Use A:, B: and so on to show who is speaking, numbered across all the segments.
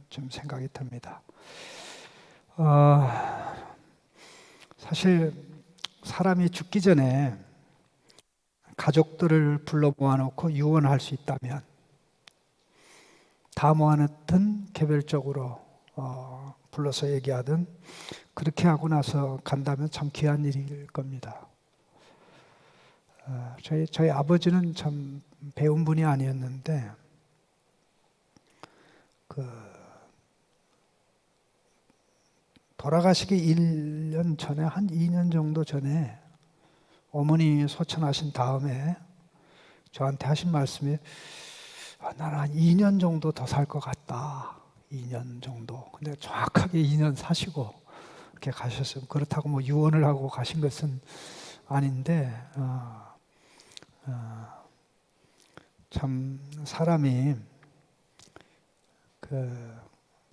A: 좀 생각이 듭니다. 어, 사실 사람이 죽기 전에 가족들을 불러 모아놓고 유언할 수 있다면 다 모아놓든 개별적으로 불러서 얘기하든 그렇게 하고 나서 간다면 참 귀한 일일 겁니다. 저희 아버지는 참 배운 분이 아니었는데 돌아가시기 1년 전에 한 2년 정도 전에 어머니 소천하신 다음에 저한테 하신 말씀이 나는 한 2년 정도 더 살 것 같다. 2년 정도. 근데 정확하게 2년 사시고 이렇게 가셨어요. 그렇다고 뭐 유언을 하고 가신 것은 아닌데 참 사람이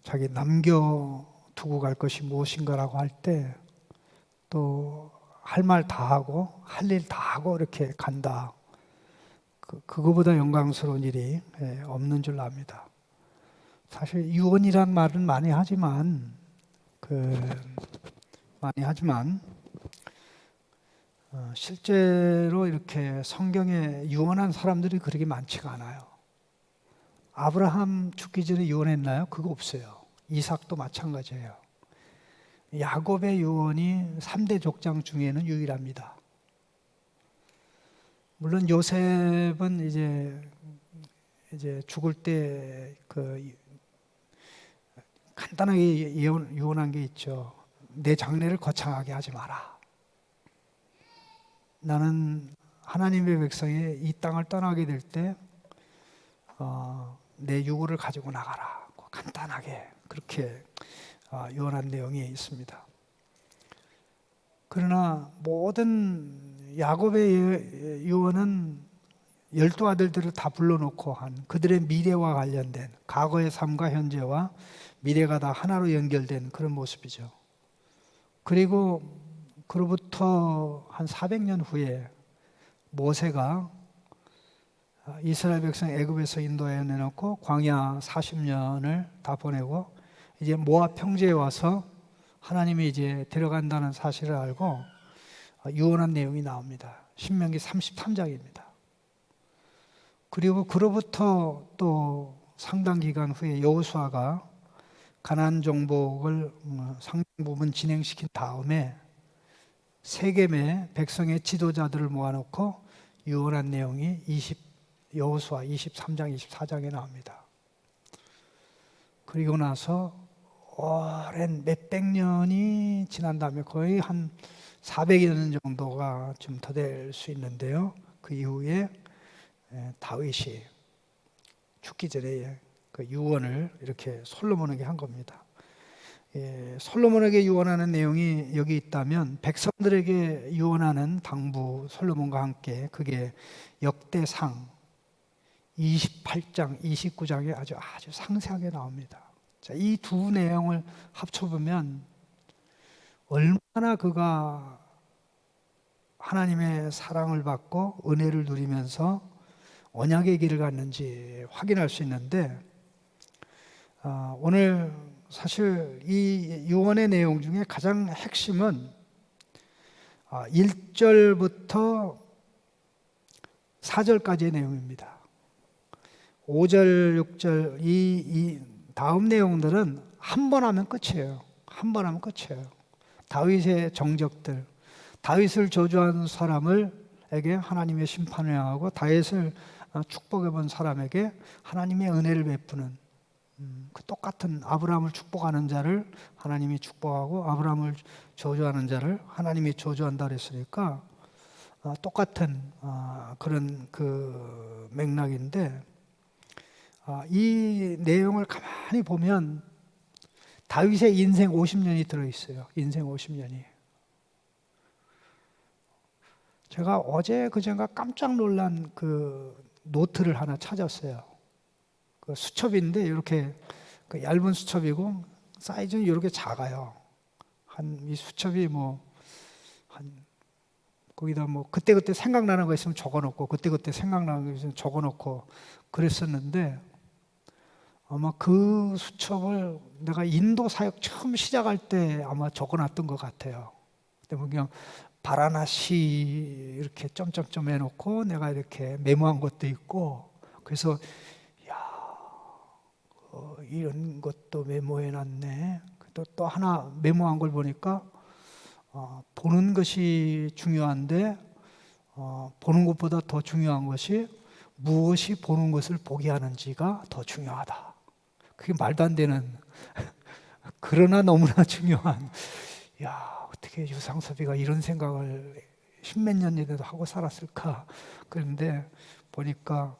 A: 자기 남겨두고 갈 것이 무엇인가라고 할 때 또 할 말 다 하고 할 일 다 하고 이렇게 간다. 그거보다 영광스러운 일이 없는 줄 압니다. 사실 유언이란 말은 많이 하지만 실제로 이렇게 성경에 유언한 사람들이 그렇게 많지가 않아요. 아브라함 죽기 전에 유언했나요? 그거 없어요. 이삭도 마찬가지예요. 야곱의 유언이 3대 족장 중에는 유일합니다. 물론 요셉은 이제 죽을 때 간단하게 유언한 게 있죠. 내 장래를 거창하게 하지 마라. 나는 하나님의 백성이 이 땅을 떠나게 될 때 내 유고를 가지고 나가라. 간단하게 그렇게 유언한 내용이 있습니다. 그러나 모든 야곱의 유언은 12아들들을 다 불러놓고 한 그들의 미래와 관련된 과거의 삶과 현재와 미래가 다 하나로 연결된 그런 모습이죠. 그리고 그로부터 한 400년 후에 모세가 이스라엘 백성 애굽에서 인도하여 내놓고 광야 40년을 다 보내고 이제 모압 평지에 와서 하나님이 이제 데려간다는 사실을 알고 유언한 내용이 나옵니다. 신명기 33장입니다. 그리고 그로부터 또 상당 기간 후에 여호수아가 가나안 정복을 상당 부분 진행시킨 다음에 세겜의 백성의 지도자들을 모아놓고 유언한 내용이 여호수아 23장, 24장에 나옵니다. 그리고 나서 오랜 몇백 년이 지난 다음에 거의 한 400여 년 정도가 좀 더 될 수 있는데요. 그 이후에 다윗이 죽기 전에 그 유언을 이렇게 솔로몬에게 한 겁니다. 솔로몬에게 유언하는 내용이 여기 있다면 백성들에게 유언하는 당부 솔로몬과 함께 그게 역대상 28장, 29장에 아주 상세하게 나옵니다. 자, 이 두 내용을 합쳐보면 얼마나 그가 하나님의 사랑을 받고 은혜를 누리면서 언약의 길을 갔는지 확인할 수 있는데 오늘 사실 이 유언의 내용 중에 가장 핵심은 1절부터 4절까지의 내용입니다. 5절, 6절 이 다음 내용들은 한 번 하면 끝이에요. 한 번 하면 끝이에요. 다윗의 정적들, 다윗을 저주한 사람에게 하나님의 심판을 향하고 다윗을 축복해 본 사람에게 하나님의 은혜를 베푸는 그 똑같은 아브라함을 축복하는 자를 하나님이 축복하고 아브라함을 저주하는 자를 하나님이 저주한다 그랬으니까 똑같은 그런 그 맥락인데 이 내용을 가만히 보면 다윗의 인생 50년이 들어있어요. 인생 50년이. 제가 어제 그젠가 깜짝 놀란 그 노트를 하나 찾았어요. 그 수첩인데 이렇게 그 얇은 수첩이고 사이즈는 이렇게 작아요. 이 수첩이 거기다 그때그때 생각나는 거 있으면 적어놓고 그때그때 생각나는 거 있으면 적어놓고 그랬었는데 아마 그 수첩을 내가 인도 사역 처음 시작할 때 아마 적어놨던 것 같아요. 그때 그냥 바라나시 이렇게 점점점 해놓고 내가 이렇게 메모한 것도 있고, 그래서 이런 것도 메모해놨네. 또 하나 메모한 걸 보니까 보는 것이 중요한데 보는 것보다 더 중요한 것이 무엇이 보는 것을 보게 하는지가 더 중요하다. 그게 말도 안 되는 그러나 너무나 중요한, 어떻게 유상섭이가 이런 생각을 십몇 년이라도 하고 살았을까. 그런데 보니까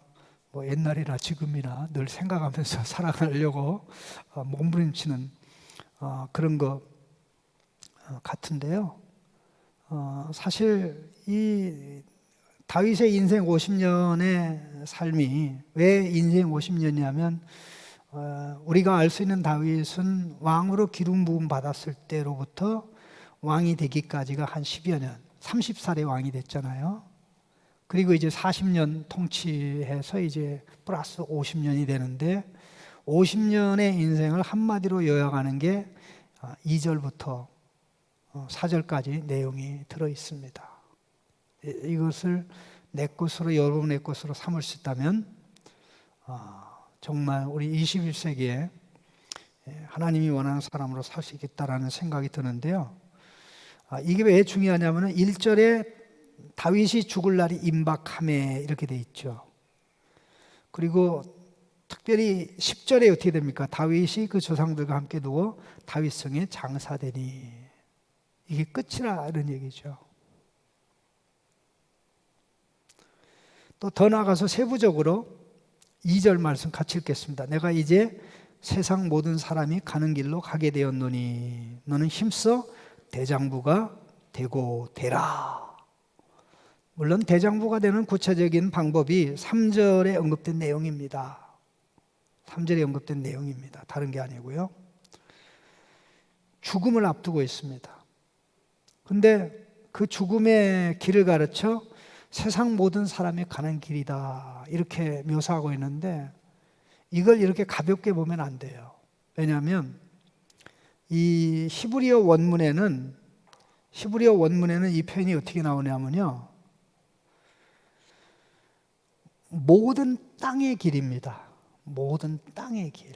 A: 뭐 옛날이나 지금이나 늘 생각하면서 살아가려고 몸부림치는 그런 것 같은데요. 사실 이 다윗의 인생 50년의 삶이 왜 인생 50년이냐면 우리가 알 수 있는 다윗은 왕으로 기름 부음 받았을 때로부터 왕이 되기까지가 한 10여 년, 30살에 왕이 됐잖아요. 그리고 이제 40년 통치해서 이제 플러스 50년이 되는데 50년의 인생을 한마디로 요약하는 게 2절부터 4절까지 내용이 들어 있습니다. 이것을 내 것으로, 여러분의 것으로 삼을 수 있다면 정말 우리 21세기에 하나님이 원하는 사람으로 살 수 있겠다라는 생각이 드는데요. 이게 왜 중요하냐면 1절에 다윗이 죽을 날이 임박함에 이렇게 돼 있죠. 그리고 특별히 10절에 어떻게 됩니까? 다윗이 그 조상들과 함께 누워 다윗성에 장사되니, 이게 끝이라는 얘기죠. 또 더 나아가서 세부적으로 2절 말씀 같이 읽겠습니다. 내가 이제 세상 모든 사람이 가는 길로 가게 되었노니 너는 힘써 대장부가 되고 되라. 물론 대장부가 되는 구체적인 방법이 3절에 언급된 내용입니다. 3절에 언급된 내용입니다. 다른 게 아니고요. 죽음을 앞두고 있습니다. 근데 그 죽음의 길을 가르쳐 세상 모든 사람이 가는 길이다 이렇게 묘사하고 있는데 이걸 이렇게 가볍게 보면 안 돼요. 왜냐하면 이 히브리어 원문에는 이 표현이 어떻게 나오냐면요, 모든 땅의 길입니다. 모든 땅의 길.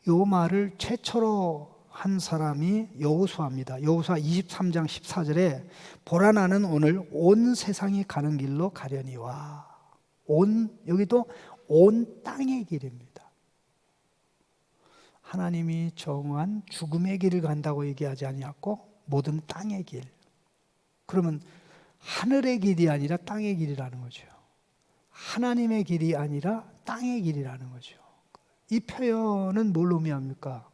A: 이 말을 최초로 한 사람이 여호수아입니다. 여호수아 23장 14절에 보라 나는 오늘 온 세상이 가는 길로 가려니와, 여기도 온 땅의 길입니다. 하나님이 정한 죽음의 길을 간다고 얘기하지 아니었고 모든 땅의 길. 그러면 하늘의 길이 아니라 땅의 길이라는 거죠. 하나님의 길이 아니라 땅의 길이라는 거죠. 이 표현은 뭘 의미합니까?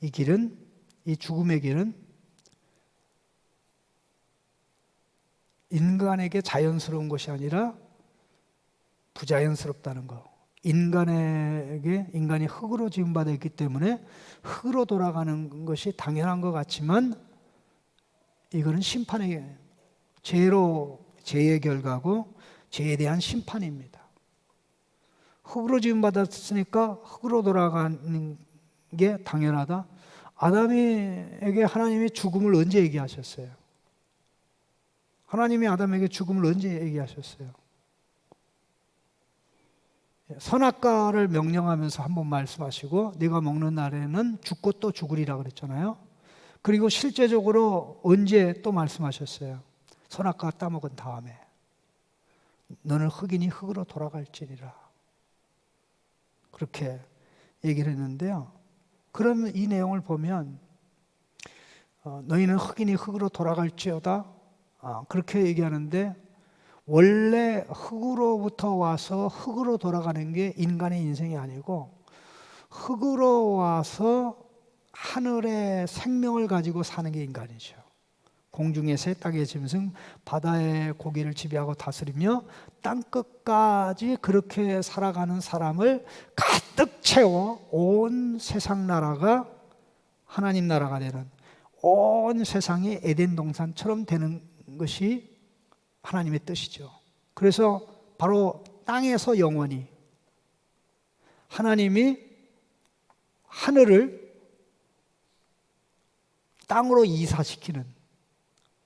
A: 이 죽음의 길은 인간에게 자연스러운 것이 아니라 부자연스럽다는 거. 인간이 흙으로 지음받아 있기 때문에 흙으로 돌아가는 것이 당연한 것 같지만 이거는 심판의 죄의 결과고 죄에 대한 심판입니다. 흙으로 지음받았으니까 흙으로 돌아가는 게 당연하다. 아담에게 하나님이 죽음을 언제 얘기하셨어요? 하나님이 아담에게 죽음을 언제 얘기하셨어요? 선악과를 명령하면서 한번 말씀하시고 네가 먹는 날에는 죽고 또 죽으리라 그랬잖아요. 그리고 실제적으로 언제 또 말씀하셨어요? 선악과 따먹은 다음에 너는 흙이니 흙으로 돌아갈지니라, 그렇게 얘기를 했는데요. 그러면 이 내용을 보면 너희는 흙이니 흙으로 돌아갈지어다, 그렇게 얘기하는데 원래 흙으로부터 와서 흙으로 돌아가는 게 인간의 인생이 아니고 흙으로 와서 하늘의 생명을 가지고 사는 게 인간이죠. 공중의 새, 땅의 짐승, 바다의 고기를 지배하고 다스리며 땅끝까지 그렇게 살아가는 사람을 가득 채워 온 세상 나라가 하나님 나라가 되는, 온 세상이 에덴 동산처럼 되는 것이 하나님의 뜻이죠. 그래서 바로 땅에서 영원히, 하나님이 하늘을 땅으로 이사시키는,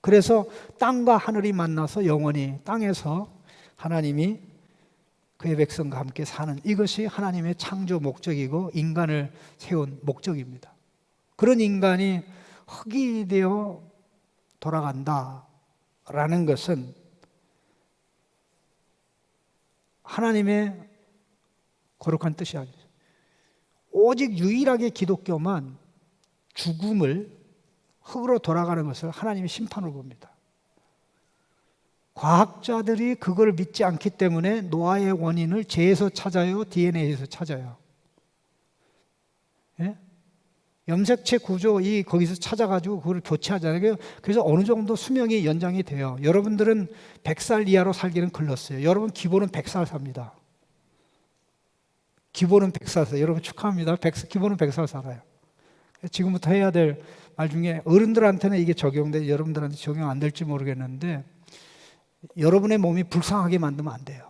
A: 그래서 땅과 하늘이 만나서 영원히 땅에서 하나님이 그의 백성과 함께 사는, 이것이 하나님의 창조 목적이고 인간을 세운 목적입니다. 그런 인간이 흙이 되어 돌아간다라는 것은 하나님의 거룩한 뜻이 아니죠. 오직 유일하게 기독교만 죽음을, 흙으로 돌아가는 것을 하나님의 심판으로 봅니다. 과학자들이 그걸 믿지 않기 때문에 노아의 원인을 재에서 찾아요, DNA에서 찾아요. 예? 염색체 구조 거기서 찾아가지고 그걸 교체하잖아요. 그래서 어느 정도 수명이 연장이 돼요. 여러분들은 100살 이하로 살기는 글렀어요. 여러분 기본은 100살 삽니다. 기본은 100살 살아요. 여러분 축하합니다. 기본은 100살 살아요. 지금부터 해야 될 말 중에, 어른들한테는 이게 적용돼, 여러분들한테 적용 안 될지 모르겠는데, 여러분의 몸이 불쌍하게 만들면 안 돼요.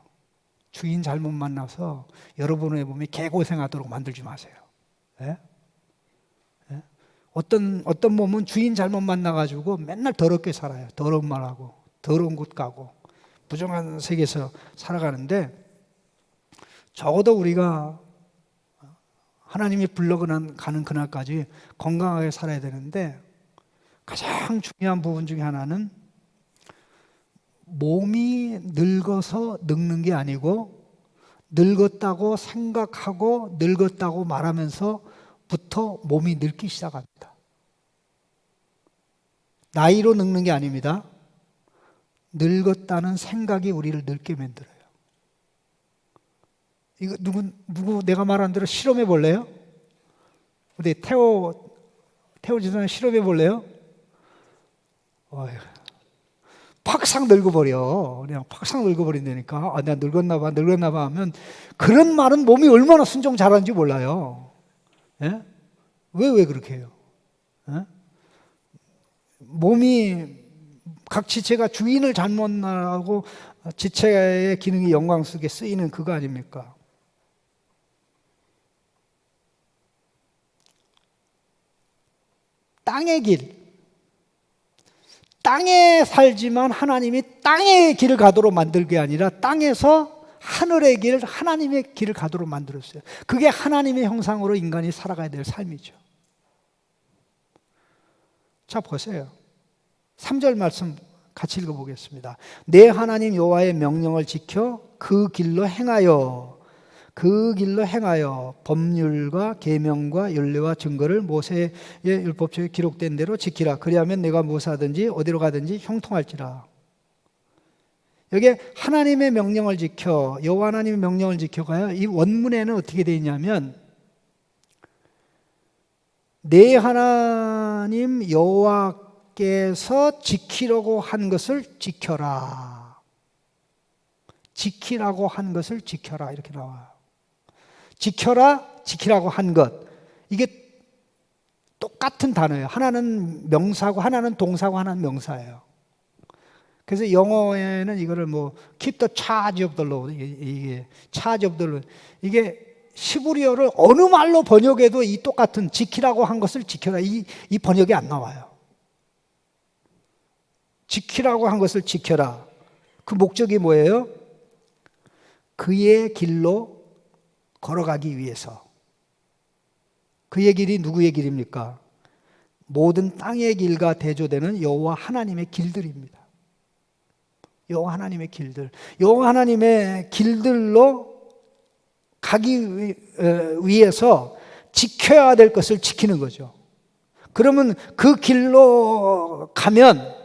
A: 주인 잘못 만나서 여러분의 몸이 개고생하도록 만들지 마세요. 예? 예? 어떤 몸은 주인 잘못 만나가지고 맨날 더럽게 살아요. 더러운 말하고 더러운 곳 가고 부정한 세계에서 살아가는데, 적어도 우리가 하나님이 가는 그날까지 건강하게 살아야 되는데, 가장 중요한 부분 중에 하나는 몸이 늙어서 늙는 게 아니고, 늙었다고 생각하고 늙었다고 말하면서부터 몸이 늙기 시작합니다. 나이로 늙는 게 아닙니다. 늙었다는 생각이 우리를 늙게 만들어요. 이거 누구 내가 말한 대로 실험해 볼래요? 우리 태호 지사님 실험해 볼래요? 팍상 늙어버려. 그냥 팍상 늙어버린다니까. 내가 늙었나 봐 하면, 그런 말은 몸이 얼마나 순종 잘하는지 몰라요. 예? 왜 그렇게 해요? 예? 몸이, 각 지체가 주인을 잘못 나고 지체의 기능이 영광 속에 쓰이는 그거 아닙니까? 땅의 길, 땅에 살지만 하나님이 땅의 길을 가도록 만들 게 아니라 땅에서 하늘의 길, 하나님의 길을 가도록 만들었어요. 그게 하나님의 형상으로 인간이 살아가야 될 삶이죠. 자, 보세요. 3절 말씀 같이 읽어보겠습니다. 내 하나님 여호와의 명령을 지켜 그 길로 행하여 법률과 계명과 율례와 증거를 모세의 율법책에 기록된 대로 지키라. 그리하면 내가 무엇하든지 어디로 가든지 형통할지라. 여기 하나님의 명령을 지켜, 여호와 하나님의 명령을 지켜가요. 이 원문에는 어떻게 되어 있냐면, 내 하나님 여호와께서 지키라고 한 것을 지켜라. 지키라고 한 것을 지켜라, 이렇게 나와요. 지키라고 한 것, 이게 똑같은 단어예요. 하나는 명사고 하나는 동사고 하나는 명사예요. 그래서 영어에는 이거를 keep the charge of the Lord, 이게 charge of the Lord, 이게 시브리어를 어느 말로 번역해도 이 똑같은 지키라고 한 것을 지켜라, 이 번역이 안 나와요. 지키라고 한 것을 지켜라. 그 목적이 뭐예요? 그의 길로 걸어가기 위해서. 그의 길이 누구의 길입니까? 모든 땅의 길과 대조되는 여호와 하나님의 길들입니다. 여호와 하나님의 길들. 여호와 하나님의 길들로 가기 위해서 지켜야 될 것을 지키는 거죠. 그러면 그 길로 가면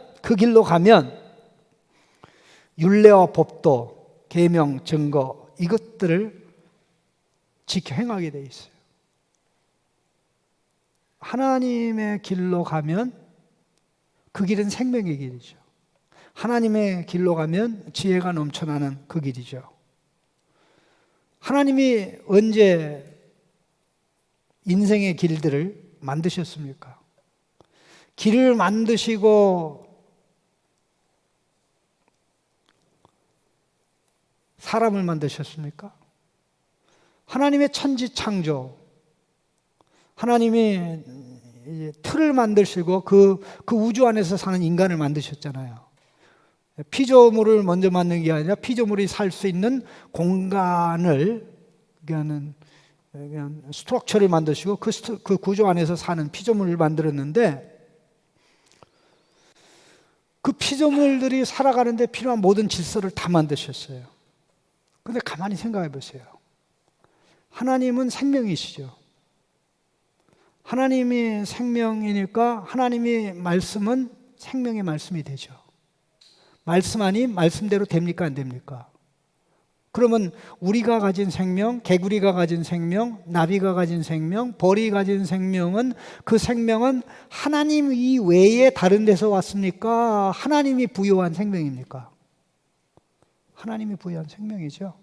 A: 율례와 법도, 계명, 증거, 이것들을 지켜 행하게 돼 있어요. 하나님의 길로 가면 그 길은 생명의 길이죠. 하나님의 길로 가면 지혜가 넘쳐나는 그 길이죠. 하나님이 언제 인생의 길들을 만드셨습니까? 길을 만드시고 사람을 만드셨습니까? 하나님의 천지 창조, 하나님이 이제 틀을 만드시고 그 우주 안에서 사는 인간을 만드셨잖아요. 피조물을 먼저 만든 게 아니라 피조물이 살 수 있는 공간을 그냥 스트럭처를 만드시고 그 구조 안에서 사는 피조물을 만들었는데, 그 피조물들이 살아가는데 필요한 모든 질서를 다 만드셨어요. 근데 가만히 생각해 보세요. 하나님은 생명이시죠. 하나님이 생명이니까 하나님의 말씀은 생명의 말씀이 되죠. 말씀 아닌 말씀대로 됩니까? 안 됩니까? 그러면 우리가 가진 생명, 개구리가 가진 생명, 나비가 가진 생명, 벌이 가진 생명은, 그 생명은 하나님 이외에 다른 데서 왔습니까? 하나님이 부여한 생명입니까? 하나님이 부여한 생명이죠.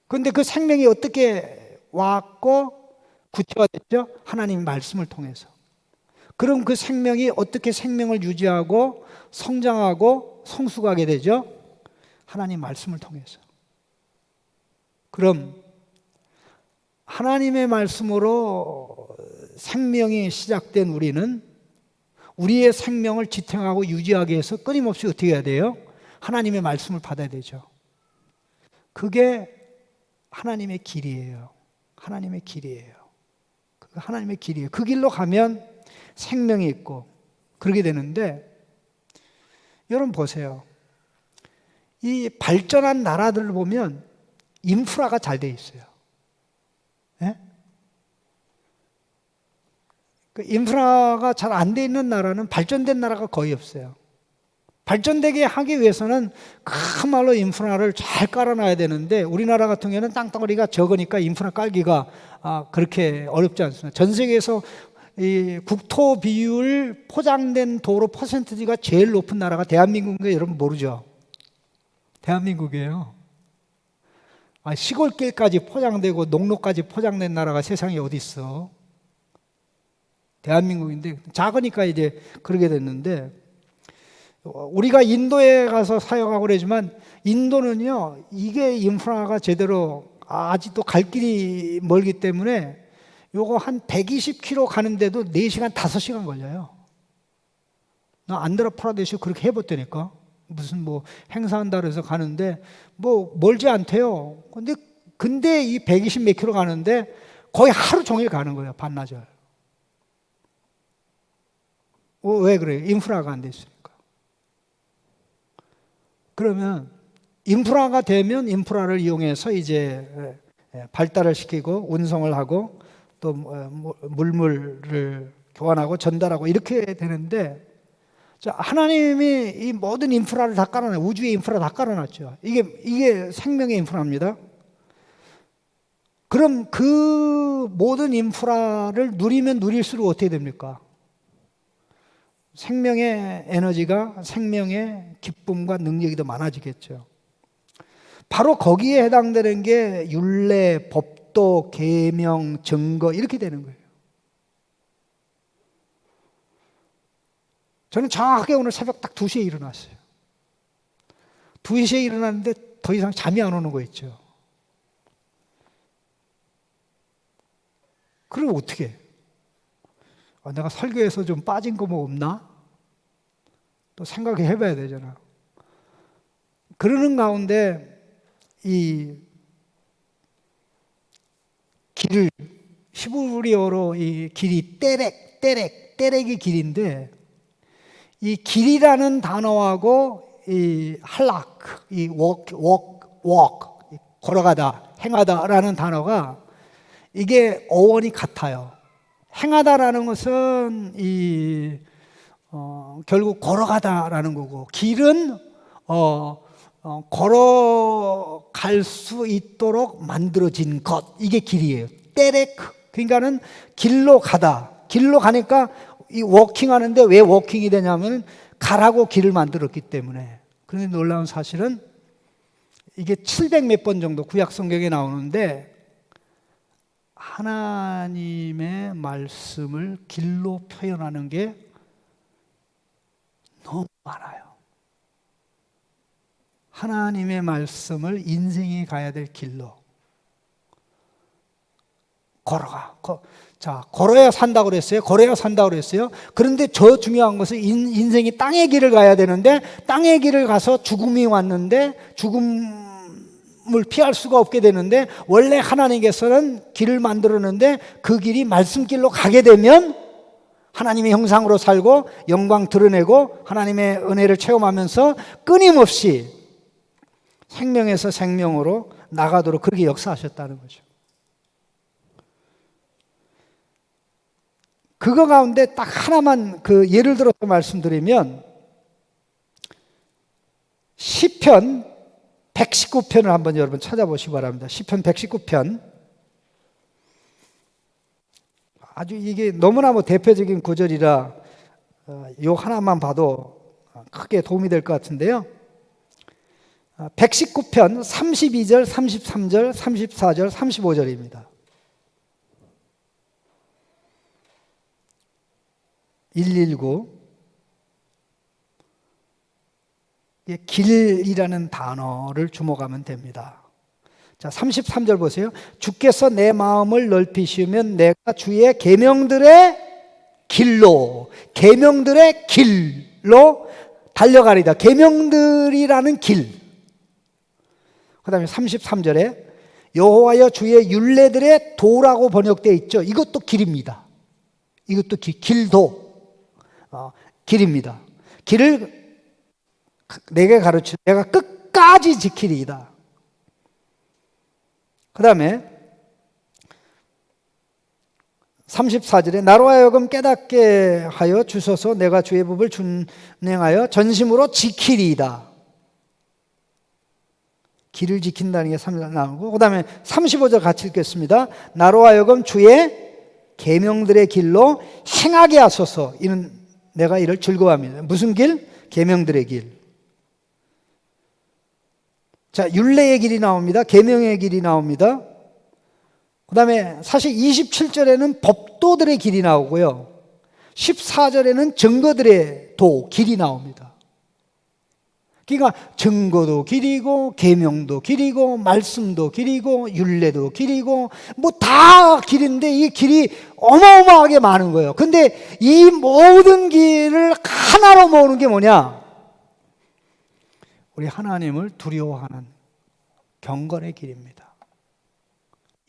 A: 그런데 그 생명이 어떻게 왔고 구체화됐죠? 하나님 말씀을 통해서. 그럼 그 생명이 어떻게 생명을 유지하고 성장하고 성숙하게 되죠? 하나님 말씀을 통해서. 그럼 하나님의 말씀으로 생명이 시작된 우리는 우리의 생명을 지탱하고 유지하기 위해서 끊임없이 어떻게 해야 돼요? 하나님의 말씀을 받아야 되죠. 그게 하나님의 길이에요. 하나님의 길이에요. 하나님의 길이에요. 그 길로 가면 생명이 있고 그러게 되는데, 여러분 보세요. 이 발전한 나라들을 보면 인프라가 잘 돼 있어요. 예? 그 인프라가 잘 안 돼 있는 나라는 발전된 나라가 거의 없어요. 발전되게 하기 위해서는 큰 말로 인프라를 잘 깔아놔야 되는데, 우리나라 같은 경우는 땅덩어리가 적으니까 인프라 깔기가 그렇게 어렵지 않습니다. 전 세계에서 이 국토 비율 포장된 도로 퍼센티지가 제일 높은 나라가 대한민국인가 여러분 모르죠? 대한민국이에요. 시골길까지 포장되고 농로까지 포장된 나라가 세상에 어디 있어? 대한민국인데, 작으니까 이제 그러게 됐는데, 우리가 인도에 가서 사역하고 그러지만 인도는요, 이게 인프라가 제대로 아직도 갈 길이 멀기 때문에 요거 한 120km 가는데도 4시간, 5시간 걸려요. 나 안드라프라데시 그렇게 해봤다니까. 무슨 뭐 행사한다 그래서 가는데 뭐 멀지 않대요. 근데 이 120 몇 킬로 가는데 거의 하루 종일 가는 거예요. 반나절. 왜 그래요? 인프라가 안 돼 있으니까. 그러면 인프라가 되면 인프라를 이용해서 이제 발달을 시키고 운송을 하고 또 물물을 교환하고 전달하고 이렇게 되는데, 하나님이 이 모든 인프라를 다 깔아놔요. 우주의 인프라 다 깔아놨죠. 이게 생명의 인프라입니다. 그럼 그 모든 인프라를 누리면 누릴수록 어떻게 됩니까? 생명의 에너지가, 생명의 기쁨과 능력이 더 많아지겠죠. 바로 거기에 해당되는 게 율례, 법도, 계명, 증거 이렇게 되는 거예요. 저는 정확하게 오늘 새벽 딱 2시에 일어났어요. 2시에 일어났는데 더 이상 잠이 안 오는 거 있죠. 그럼 어떻게 해? 내가 설교에서 좀 빠진 거 뭐 없나? 또 생각해 봐야 되잖아. 그러는 가운데 이 길을, 히브리어로 이 길이 떼렉이 길인데, 이 길이라는 단어하고 이 할락, 이 walk, 걸어가다, 행하다라는 단어가 이게 어원이 같아요. 행하다라는 것은 결국 걸어가다라는 거고, 길은 걸어갈 수 있도록 만들어진 것, 이게 길이에요. 떼레크, 그러니까는 길로 가다. 길로 가니까 이 워킹 하는데 왜 워킹이 되냐면 가라고 길을 만들었기 때문에. 그런데 놀라운 사실은 이게 700 몇 번 정도 구약 성경에 나오는데, 하나님의 말씀을 길로 표현하는 게 너무 많아요. 하나님의 말씀을 인생이 가야 될 길로, 걸어가. 자, 걸어야 산다고 그랬어요. 걸어야 산다고 그랬어요. 그런데 저 중요한 것은 인생이 땅의 길을 가야 되는데 땅의 길을 가서 죽음이 왔는데 죽음을 피할 수가 없게 되는데 원래 하나님께서는 길을 만들었는데 그 길이 말씀길로 가게 되면 하나님의 형상으로 살고 영광 드러내고 하나님의 은혜를 체험하면서 끊임없이 생명에서 생명으로 나가도록 그렇게 역사하셨다는 거죠. 그거 가운데 딱 하나만 그 예를 들어서 말씀드리면 시편 119편을 한번 여러분 찾아보시기 바랍니다. 시편 119편. 아주 이게 너무나 대표적인 구절이라 요 하나만 봐도 크게 도움이 될 것 같은데요. 119편 32절, 33절, 34절, 35절입니다. 119. 길이라는 단어를 주목하면 됩니다. 자, 33절 보세요. 주께서 내 마음을 넓히시면 내가 주의 계명들의 길로 달려가리다. 계명들이라는 길. 그 다음에 33절에 여호와여 주의 율례들의 도라고 번역되어 있죠. 이것도 길입니다. 이것도 길도 길입니다. 길을 내게 가르쳐 내가 끝까지 지키리이다. 그 다음에 34절에 나로 하여금 깨닫게 하여 주소서 내가 주의 법을 준행하여 전심으로 지키리이다. 길을 지킨다는 게 3절 나오고 그 다음에 35절 같이 읽겠습니다. 나로 하여금 주의 계명들의 길로 행하게 하소서. 이는 내가 이를 즐거워합니다. 무슨 길? 계명들의 길. 자, 율례의 길이 나옵니다. 계명의 길이 나옵니다. 그 다음에 사실 27절에는 법도들의 길이 나오고요. 14절에는 증거들의 길이 나옵니다. 그러니까 증거도 길이고 계명도 길이고 말씀도 길이고 율례도 길이고 다 길인데 이 길이 어마어마하게 많은 거예요. 근데 이 모든 길을 하나로 모으는 게 뭐냐? 우리 하나님을 두려워하는 경건의 길입니다.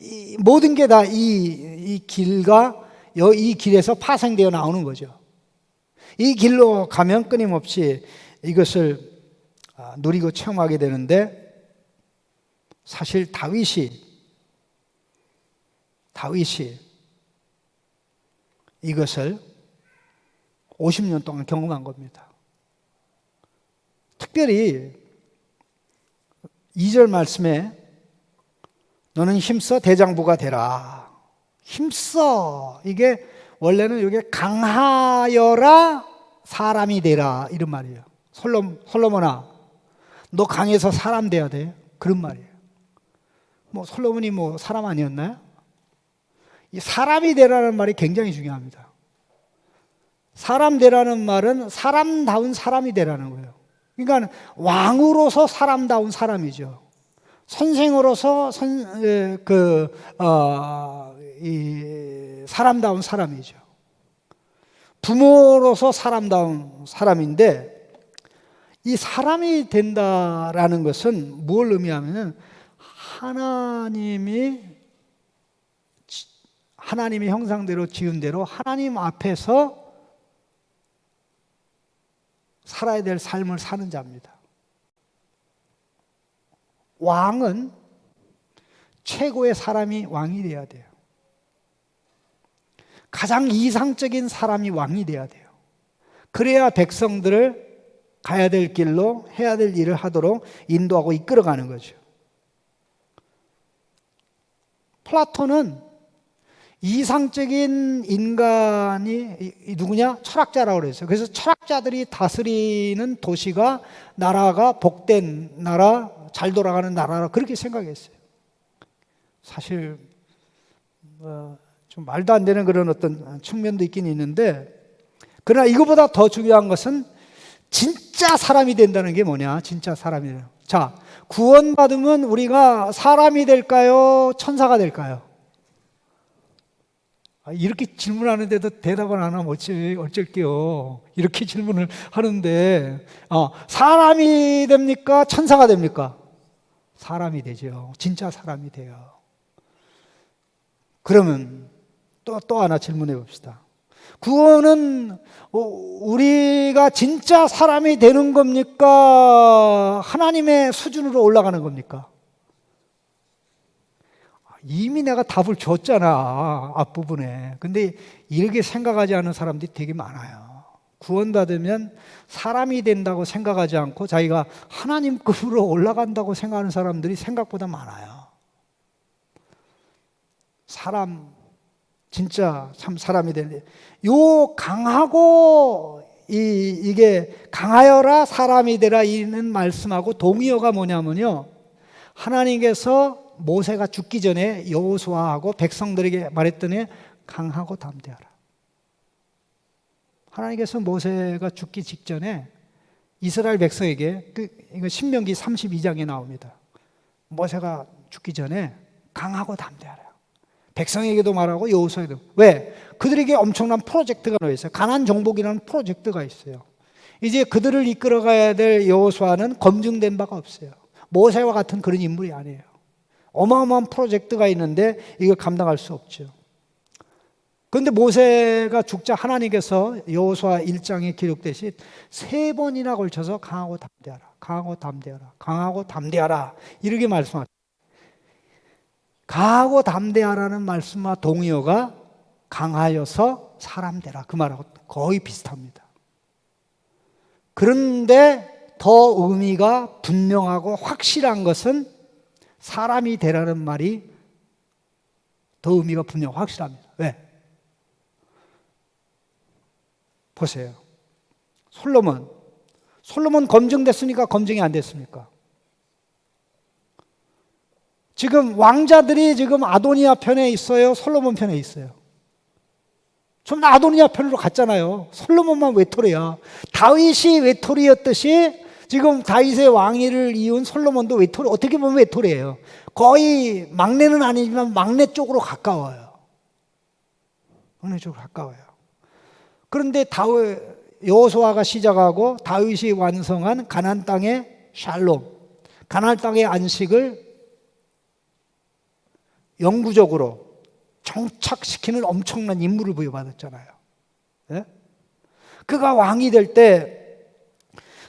A: 이 모든 게 다 이 길과 이 길에서 파생되어 나오는 거죠. 이 길로 가면 끊임없이 이것을 누리고 체험하게 되는데 사실 다윗이 이것을 50년 동안 경험한 겁니다. 특별히 2절 말씀에 너는 힘써 대장부가 되라. 힘써. 이게 원래는 이게 강하여라 사람이 되라 이런 말이에요. 솔로몬아 너 강해서 사람 돼야 돼. 그런 말이에요. 솔로몬이 사람 아니었나요? 이 사람이 되라는 말이 굉장히 중요합니다. 사람 되라는 말은 사람다운 사람이 되라는 거예요. 그러니까 왕으로서 사람다운 사람이죠. 선생으로서 사람다운 사람이죠. 부모로서 사람다운 사람인데 이 사람이 된다라는 것은 뭘 의미하냐면 하나님의 형상대로 지은 대로 하나님 앞에서 살아야 될 삶을 사는 자입니다. 왕은 최고의 사람이 왕이 돼야 돼요. 가장 이상적인 사람이 왕이 돼야 돼요. 그래야 백성들을 가야 될 길로 해야 될 일을 하도록 인도하고 이끌어가는 거죠. 플라톤은 이상적인 인간이 누구냐? 철학자라고 그랬어요. 그래서 철학자들이 다스리는 도시가 나라가 복된 나라, 잘 돌아가는 나라라 그렇게 생각했어요. 사실 좀 말도 안 되는 그런 어떤 측면도 있긴 있는데 그러나 이거보다 더 중요한 것은 진짜 사람이 된다는 게 뭐냐? 진짜 사람이 돼요. 자, 구원받으면 우리가 사람이 될까요? 천사가 될까요? 이렇게 질문하는데도 대답을 안 하면 어쩔게요. 이렇게 질문을 하는데, 사람이 됩니까? 천사가 됩니까? 사람이 되죠. 진짜 사람이 돼요. 그러면 또 하나 질문해 봅시다. 구원은 우리가 진짜 사람이 되는 겁니까? 하나님의 수준으로 올라가는 겁니까? 이미 내가 답을 줬잖아, 앞부분에. 근데 이렇게 생각하지 않는 사람들이 되게 많아요. 구원받으면 사람이 된다고 생각하지 않고 자기가 하나님급으로 올라간다고 생각하는 사람들이 생각보다 많아요. 사람, 진짜 참 사람이 되는데, 요 강하고 이게 강하여라 사람이 되라 이는 말씀하고 동의어가 뭐냐면요, 하나님께서 모세가 죽기 전에 여호수아하고 백성들에게 말했더니 강하고 담대하라. 하나님께서 모세가 죽기 직전에 이스라엘 백성에게, 이거 신명기 32장에 나옵니다. 모세가 죽기 전에 강하고 담대하라. 백성에게도 말하고 여호수아에게도. 왜? 그들에게 엄청난 프로젝트가 놓여 있어요. 가나안 정복이라는 프로젝트가 있어요. 이제 그들을 이끌어가야 될 여호수아는 검증된 바가 없어요. 모세와 같은 그런 인물이 아니에요. 어마어마한 프로젝트가 있는데 이걸 감당할 수 없죠. 그런데 모세가 죽자 하나님께서 여호수아 1장에 기록되신 3번이나 걸쳐서 강하고 담대하라, 강하고 담대하라, 강하고 담대하라 이렇게 말씀하셨어요. 강하고 담대하라는 말씀과 동의어가 강하여서 사람 되라 그 말하고 거의 비슷합니다. 그런데 더 의미가 분명하고 확실한 것은 사람이 되라는 말이 더 의미가 분명 확실합니다. 왜? 보세요. 솔로몬 검증됐습니까? 검증이 안 됐습니까? 지금 왕자들이 지금 아도니아 편에 있어요? 솔로몬 편에 있어요? 좀 아도니아 편으로 갔잖아요. 솔로몬만 외톨이야. 다윗이 외톨이였듯이 지금 다윗의 왕위를 이은 솔로몬도 외톨이, 어떻게 보면 외톨이에요. 거의 막내는 아니지만 막내 쪽으로 가까워요. 막내 쪽으로 가까워요. 그런데 여호수아가 시작하고 다윗이 완성한 가나안 땅의 샬롬, 가나안 땅의 안식을 영구적으로 정착시키는 엄청난 임무를 부여받았잖아요. 네? 그가 왕이 될 때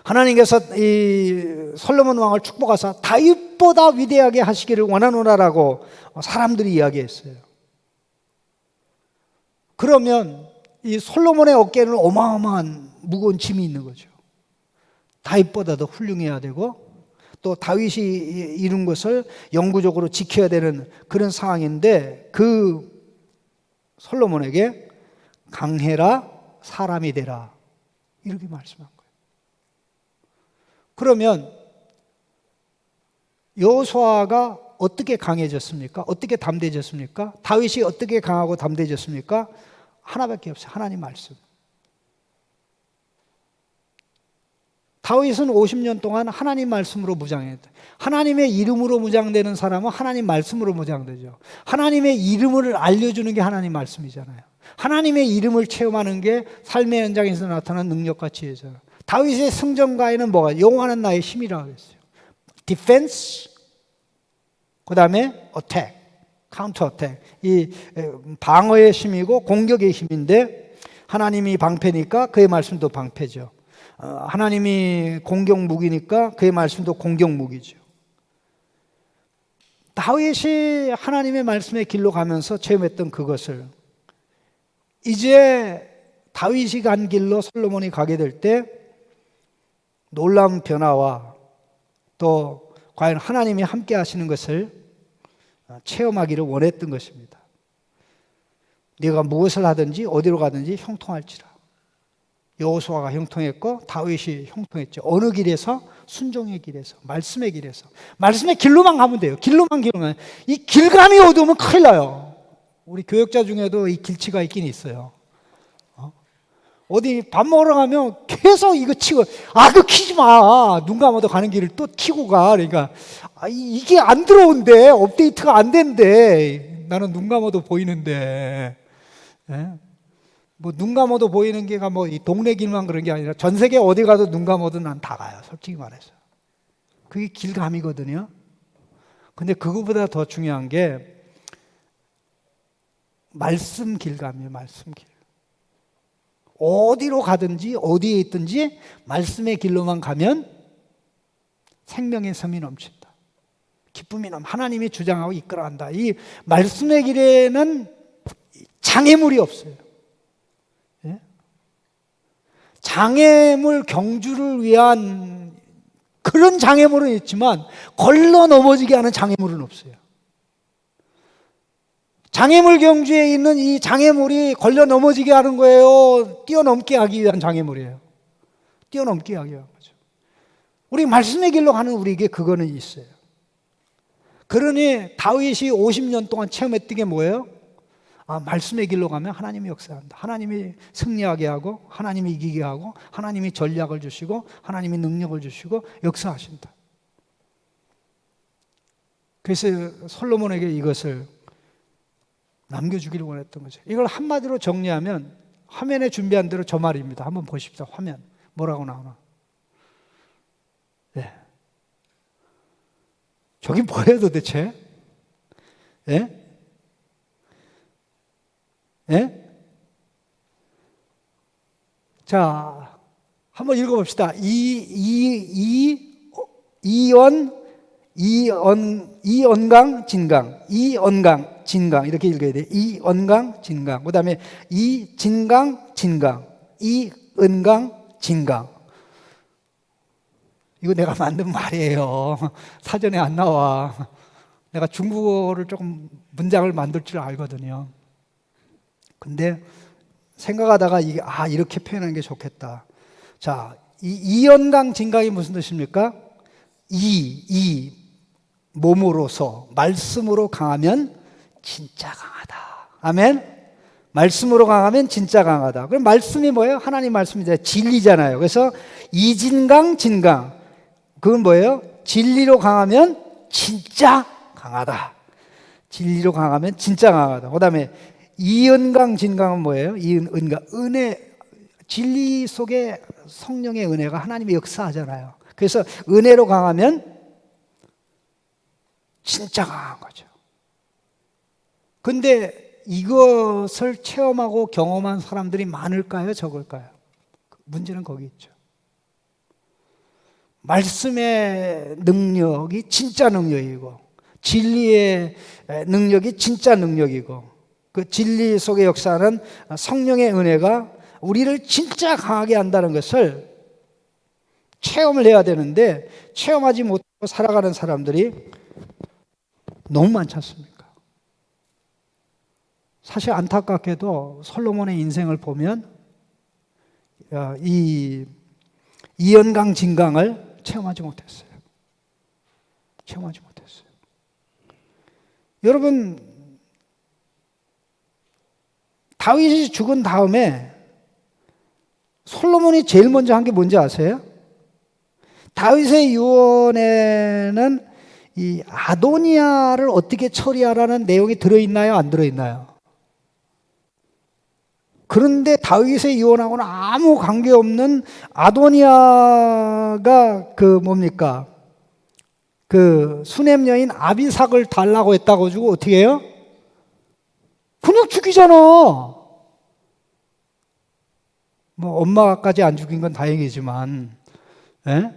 A: 하나님께서 이 솔로몬 왕을 축복하사 다윗보다 위대하게 하시기를 원하노라라고 사람들이 이야기했어요. 그러면 이 솔로몬의 어깨에는 어마어마한 무거운 짐이 있는 거죠. 다윗보다 더 훌륭해야 되고 또 다윗이 이룬 것을 영구적으로 지켜야 되는 그런 상황인데 그 솔로몬에게 강해라 사람이 되라 이렇게 말씀한 거예요. 그러면 여호수아가 어떻게 강해졌습니까? 어떻게 담대해졌습니까? 다윗이 어떻게 강하고 담대해졌습니까? 하나밖에 없어요. 하나님 말씀. 다윗은 50년 동안 하나님 말씀으로 무장했다. 하나님의 이름으로 무장되는 사람은 하나님 말씀으로 무장되죠. 하나님의 이름을 알려주는 게 하나님 말씀이잖아요. 하나님의 이름을 체험하는 게 삶의 현장에서 나타나는 능력과 지혜죠. 다윗의 승전가에는 뭐가? 여호와는 나의 힘이라고 했어요. 디펜스, 그 다음에 어택, 카운터 어택. 이 방어의 힘이고 공격의 힘인데 하나님이 방패니까 그의 말씀도 방패죠. 하나님이 공격 무기니까 그의 말씀도 공격 무기죠. 다윗이 하나님의 말씀의 길로 가면서 체험했던 그것을 이제 다윗이 간 길로 솔로몬이 가게 될 때 놀라운 변화와 또 과연 하나님이 함께 하시는 것을 체험하기를 원했던 것입니다. 네가 무엇을 하든지 어디로 가든지 형통할지라. 여호수아가 형통했고 다윗이 형통했죠. 어느 길에서? 순종의 길에서, 말씀의 길에서. 말씀의 길로만 가면 돼요. 길로만. 이 길감이 어두우면 큰일 나요. 우리 교역자 중에도 이 길치가 있긴 있어요. 어디 밥 먹으러 가면 계속 이거 치고, 그거 키지 마. 눈 감아도 가는 길을 또 키고 가. 그러니까 이게 안 들어온대. 업데이트가 안 된대. 나는 눈 감아도 보이는데. 예? 뭐 눈 감아도 보이는 게가 뭐 이 동네 길만 그런 게 아니라 전 세계 어디 가도 눈 감아도 난 다 가요. 솔직히 말해서. 그게 길감이거든요. 근데 그거보다 더 중요한 게 말씀 길감이에요. 말씀 길. 어디로 가든지 어디에 있든지 말씀의 길로만 가면 생명의 샘이 넘친다. 기쁨이 하나님이 주장하고 이끌어간다. 이 말씀의 길에는 장애물이 없어요. 예? 장애물 경주를 위한 그런 장애물은 있지만 걸러 넘어지게 하는 장애물은 없어요. 장애물 경주에 있는 이 장애물이 걸려 넘어지게 하는 거예요? 뛰어넘게 하기 위한 장애물이에요? 뛰어넘게 하기 위한 거죠. 우리 말씀의 길로 가는 우리에게 그거는 있어요. 그러니 다윗이 50년 동안 체험했던 게 뭐예요? 말씀의 길로 가면 하나님이 역사한다. 하나님이 승리하게 하고 하나님이 이기게 하고 하나님이 전략을 주시고 하나님이 능력을 주시고 역사하신다. 그래서 솔로몬에게 이것을 남겨주기를 원했던 거죠. 이걸 한마디로 정리하면 화면에 준비한 대로 저 말입니다. 한번 보십시오. 화면 뭐라고 나오나? 네. 저기 뭐예요 도대체? 예? 예? 자, 한번 읽어봅시다. 이언강 진강, 이언강 진강 이렇게 읽어야 돼. 이언강 진강. 그다음에 이진강 진강, 이은강 진강. 이거 내가 만든 말이에요. 사전에 안 나와. 내가 중국어를 조금 문장을 만들 줄 알거든요. 근데 생각하다가 이게 이렇게 표현하는 게 좋겠다. 자, 이연강 진강이 무슨 뜻입니까? 몸으로서 말씀으로 강하면 진짜 강하다. 아멘. 말씀으로 강하면 진짜 강하다. 그럼 말씀이 뭐예요? 하나님 말씀이잖아요. 진리잖아요. 그래서 이진강 진강. 그건 뭐예요? 진리로 강하면 진짜 강하다. 진리로 강하면 진짜 강하다. 그다음에 이은강 진강은 뭐예요? 이은강 은혜, 진리 속에 성령의 은혜가 하나님이 역사하잖아요. 그래서 은혜로 강하면 진짜 강한 거죠. 근데 이것을 체험하고 경험한 사람들이 많을까요? 적을까요? 문제는 거기 있죠. 말씀의 능력이 진짜 능력이고 진리의 능력이 진짜 능력이고 그 진리 속의 역사는 성령의 은혜가 우리를 진짜 강하게 한다는 것을 체험을 해야 되는데 체험하지 못하고 살아가는 사람들이 너무 많지 않습니까? 사실 안타깝게도 솔로몬의 인생을 보면 이연강 진강을 체험하지 못했어요. 체험하지 못했어요. 여러분, 다윗이 죽은 다음에 솔로몬이 제일 먼저 한 게 뭔지 아세요? 다윗의 유언에는 이 아도니아를 어떻게 처리하라는 내용이 들어있나요? 안 들어있나요? 그런데 다윗의 유언하고는 아무 관계없는 아도니아가 그 수냄 여인 아비삭을 달라고 했다고 가지고 어떻게 해요? 그냥 죽이잖아. 뭐 엄마까지 안 죽인 건 다행이지만, 예?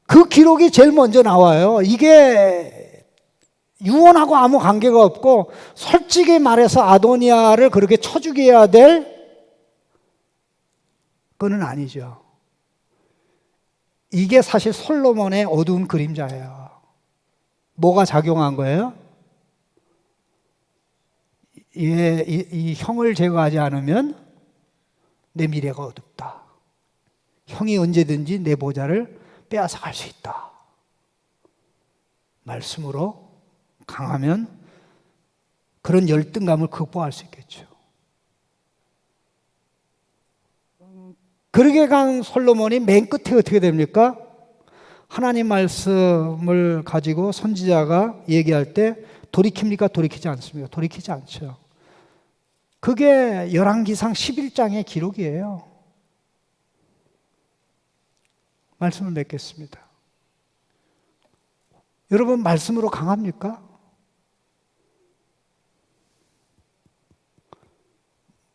A: 그 기록이 제일 먼저 나와요. 이게 유언하고 아무 관계가 없고 솔직히 말해서 아도니아를 그렇게 쳐 죽여야 될 그건 아니죠. 이게 사실 솔로몬의 어두운 그림자예요. 뭐가 작용한 거예요? 이 형을 제거하지 않으면 내 미래가 어둡다. 형이 언제든지 내 보좌를 빼앗아 갈 수 있다. 말씀으로 강하면 그런 열등감을 극복할 수 있겠죠. 그러게 간 솔로몬이 맨 끝에 어떻게 됩니까? 하나님 말씀을 가지고 선지자가 얘기할 때 돌이킵니까? 돌이키지 않습니까? 돌이키지 않죠. 그게 열왕기상 11장의 기록이에요. 말씀을 맺겠습니다. 여러분, 말씀으로 강합니까?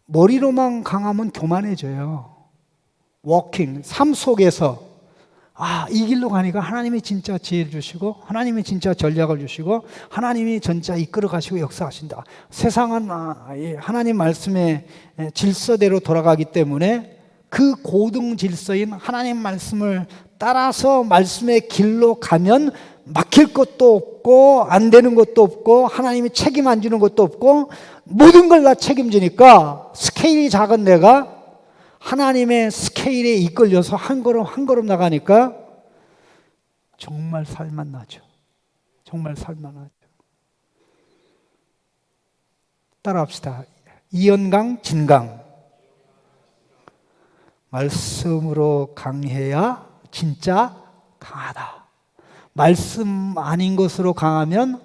A: 머리로만 강하면 교만해져요. 워킹, 삶 속에서 이 길로 가니까 하나님이 진짜 지혜를 주시고 하나님이 진짜 전략을 주시고 하나님이 진짜 이끌어 가시고 역사하신다. 세상은 하나님 말씀의 질서대로 돌아가기 때문에 그 고등 질서인 하나님 말씀을 따라서 말씀의 길로 가면 막힐 것도 없고 안 되는 것도 없고 하나님이 책임 안 주는 것도 없고 모든 걸 다 책임지니까 스케일이 작은 내가 하나님의 스케일에 이끌려서 한 걸음 한 걸음 나가니까 정말 살만 나죠. 정말 살만 나죠. 따라합시다. 이연강 진강. 말씀으로 강해야 진짜 강하다. 말씀 아닌 것으로 강하면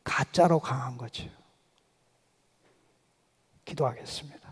A: 가짜로 강한 거죠. 기도하겠습니다.